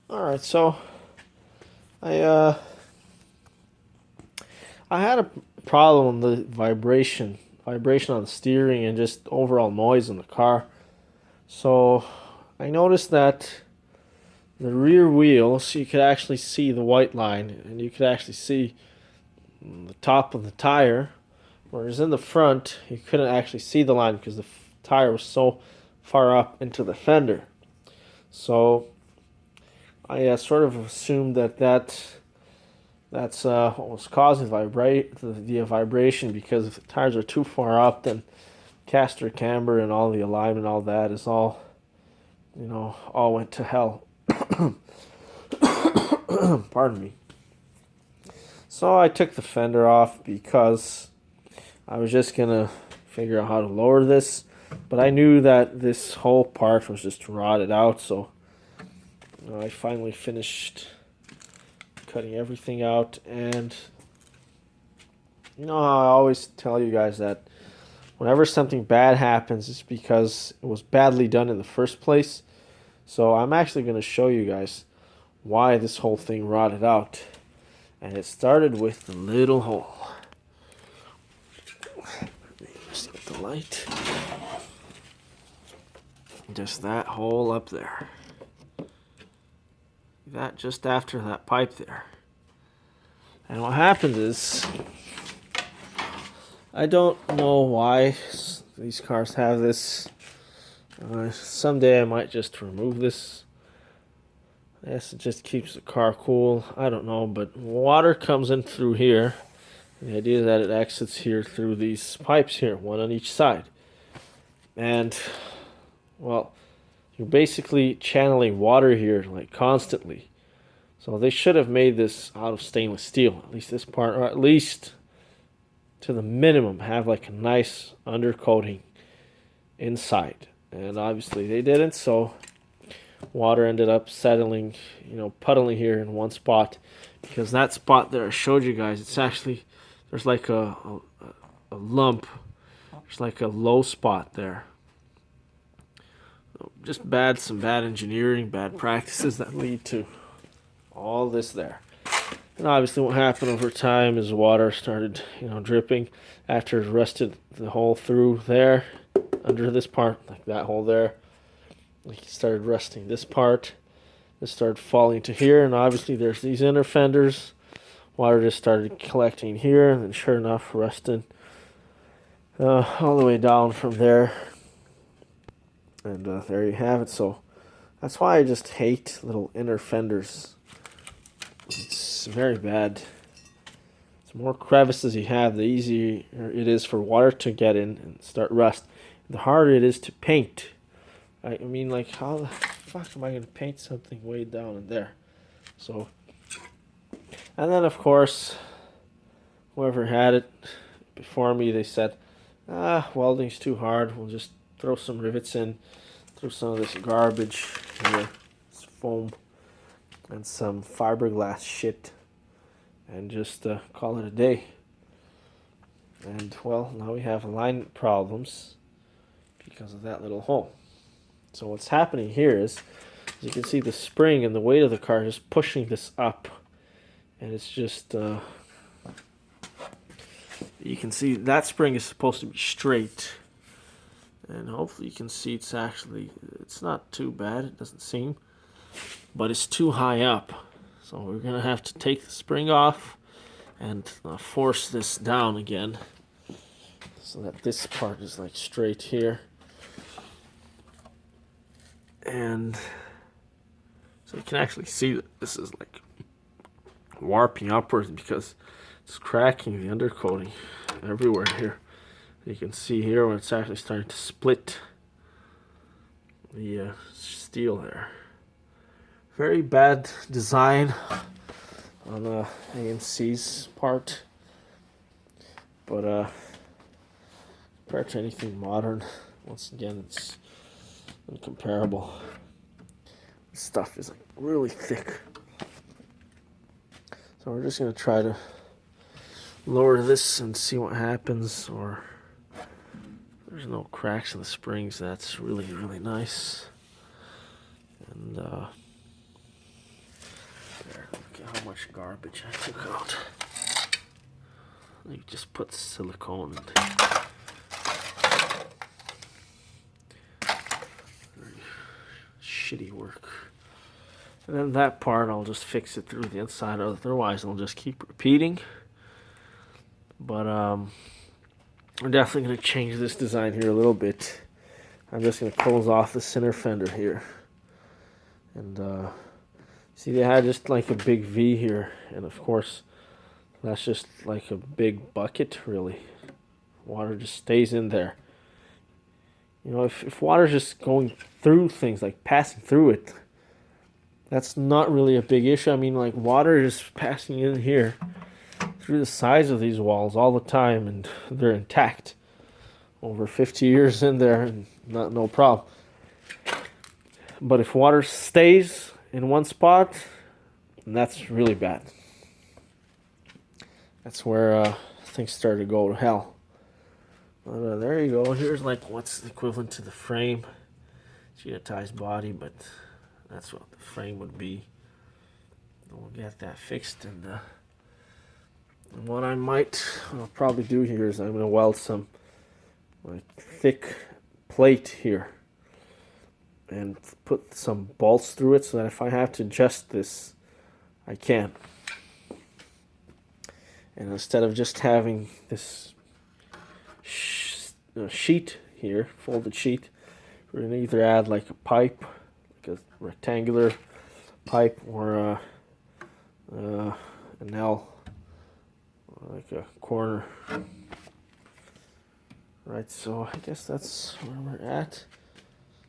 Alright, so I uh I had a problem with the vibration on the steering and just overall noise in the car. So I noticed that the rear wheels, you could actually see the white line and you could actually see the top of the tire, whereas in the front you couldn't actually see the line because the tire was so far up into the fender. So I sort of assumed that's what was causing the vibration, because if the tires are too far up, then caster camber and all the alignment, all that is all, all went to hell. Pardon me. So I took the fender off because I was just gonna figure out how to lower this, but I knew that this whole part was just rotted out, so I finally finished cutting everything out. And you know how I always tell you guys that whenever something bad happens, it's because it was badly done in the first place. So I'm actually going to show you guys why this whole thing rotted out. And it started with the little hole. Just get the light. Just that hole up there. That just after that pipe there. And what happens is, I don't know why these cars have this. Someday I might just remove this. I guess it just keeps the car cool. I don't know, but water comes in through here. The idea is that it exits here through these pipes here, one on each side. And, well, you're basically channeling water here like constantly. So they should have made this out of stainless steel, at least this part, or at least to the minimum have like a nice undercoating inside. And obviously they didn't, so water ended up settling, puddling here in one spot. Because that spot there I showed you guys, it's actually, there's like a lump, there's like a low spot there. Just some bad engineering, bad practices that lead to all this there. And obviously what happened over time is water started, dripping after it rusted the hole through there, under this part, like that hole there. Like it started rusting this part. This started falling to here, and obviously there's these inner fenders. Water just started collecting here, and then sure enough, rusted all the way down from there. And there you have it. So that's why I just hate little inner fenders. It's very bad. The more crevices you have, the easier it is for water to get in and start rust. The harder it is to paint. I mean, like, how the fuck am I going to paint something way down in there? So, and then of course, whoever had it before me, they said, welding's too hard. We'll just throw some rivets in, throw some of this garbage here, this foam, and some fiberglass shit, and just call it a day. And well, now we have alignment problems because of that little hole. So what's happening here is, as you can see, the spring and the weight of the car is pushing this up, and it's just you can see that spring is supposed to be straight, and hopefully you can see it's not too bad, it doesn't seem, but it's too high up. So we're gonna have to take the spring off and force this down again so that this part is like straight here. And so you can actually see that this is like warping upwards because it's cracking the undercoating everywhere here. You can see here where it's actually starting to split the steel there. Very bad design on AMC's part, but compared to anything modern, once again, it's incomparable. This stuff is like really thick. So we're just going to try to lower this and see what happens. Or there's no cracks in the springs. That's really, really nice. And There, look at how much garbage I took out. You just put silicone in there. Very shitty work. And then that part I'll just fix it through the inside, otherwise I'll just keep repeating. But I'm definitely going to change this design here a little bit. I'm just going to close off the center fender here. And see, they had just like a big V here, and of course that's just like a big bucket, really. Water just stays in there. You know, if water's just going through things, like passing through it, that's not really a big issue. I mean, like, water is passing in here through the sides of these walls all the time, and they're intact. Over 50 years in there, and no problem. But if water stays in one spot, that's really bad. That's where things start to go to hell. But there you go. Here's like what's equivalent to the frame. Geotized body, but that's what the frame would be. We'll get that fixed, and what I'll probably do here is I'm going to weld some like thick plate here and put some bolts through it so that if I have to adjust this, I can. And instead of just having this sheet here, folded sheet, we're going to either add like a pipe, like a rectangular pipe, or an L, like a corner. Right, so I guess that's where we're at.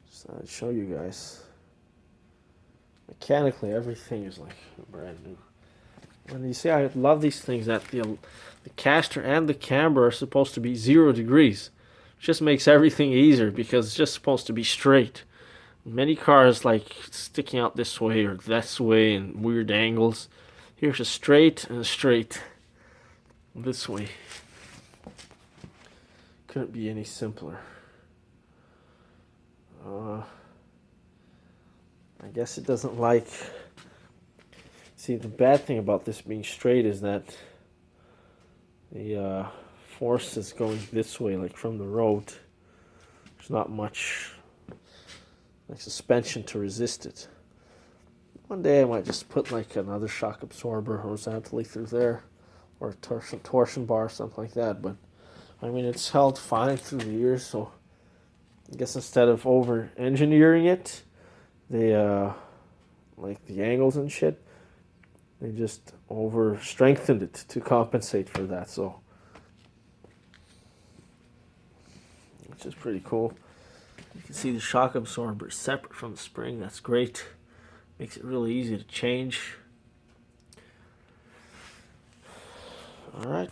Just thought I'd show you guys. Mechanically, everything is like brand new. And you see, I love these things that the caster and the camber are supposed to be 0 degrees. It just makes everything easier because it's just supposed to be straight. Many cars like sticking out this way or this way and weird angles. Here's a straight and a straight this way. Couldn't be any simpler. I guess it doesn't like... See, the bad thing about this being straight is that the force is going this way, like from the road. There's not much like suspension to resist it. One day I might just put like another shock absorber horizontally through there, or a torsion bar or something like that, but I mean, it's held fine through the years, so I guess instead of over-engineering it, they, like the angles and shit, they just over-strengthened it to compensate for that, so, which is pretty cool. You can see the shock absorber is separate from the spring. That's great. Makes it really easy to change. All right.